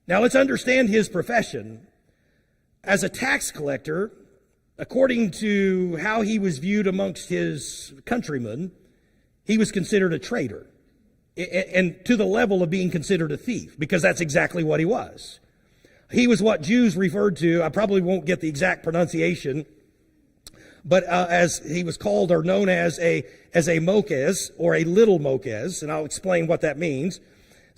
Now let's understand his profession. As a tax collector, according to how he was viewed amongst his countrymen, he was considered a traitor, and to the level of being considered a thief, because that's exactly what he was. He was what Jews referred to, I probably won't get the exact pronunciation, but as he was called or known as a mokez, or a little mokez, and I'll explain what that means.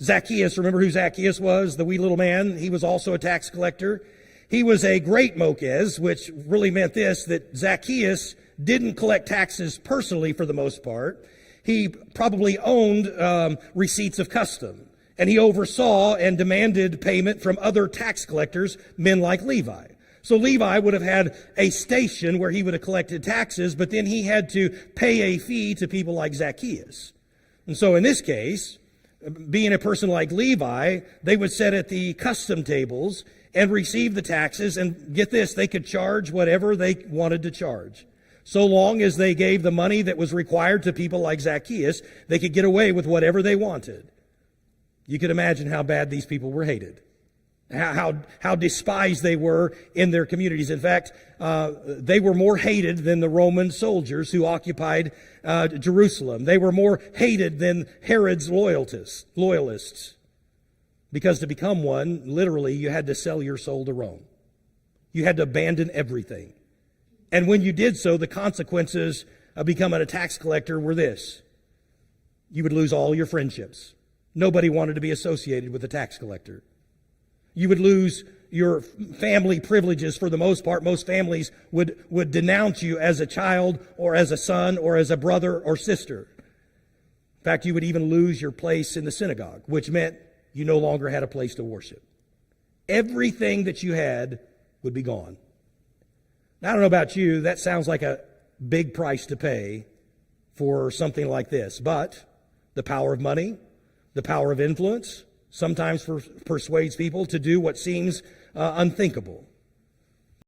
Zacchaeus, remember who Zacchaeus was, the wee little man? He was also a tax collector. He was a great mokez, which really meant this, that Zacchaeus didn't collect taxes personally for the most part. He probably owned receipts of custom, and he oversaw and demanded payment from other tax collectors, men like Levi. So Levi would have had a station where he would have collected taxes, but then he had to pay a fee to people like Zacchaeus. And so in this case, being a person like Levi, they would sit at the custom tables and receive the taxes, and get this, they could charge whatever they wanted to charge. So long as they gave the money that was required to people like Zacchaeus, they could get away with whatever they wanted. You could imagine how bad these people were hated, how despised they were in their communities. In fact, they were more hated than the Roman soldiers who occupied Jerusalem. They were more hated than Herod's loyalists. Because to become one, literally, you had to sell your soul to Rome. You had to abandon everything. And when you did so, the consequences of becoming a tax collector were this. You would lose all your friendships. Nobody wanted to be associated with a tax collector. You would lose your family privileges for the most part. Most families would denounce you as a child or as a son or as a brother or sister. In fact, you would even lose your place in the synagogue, which meant you no longer had a place to worship. Everything that you had would be gone. Now, I don't know about you, that sounds like a big price to pay for something like this. But the power of money, the power of influence, sometimes persuades people to do what seems unthinkable.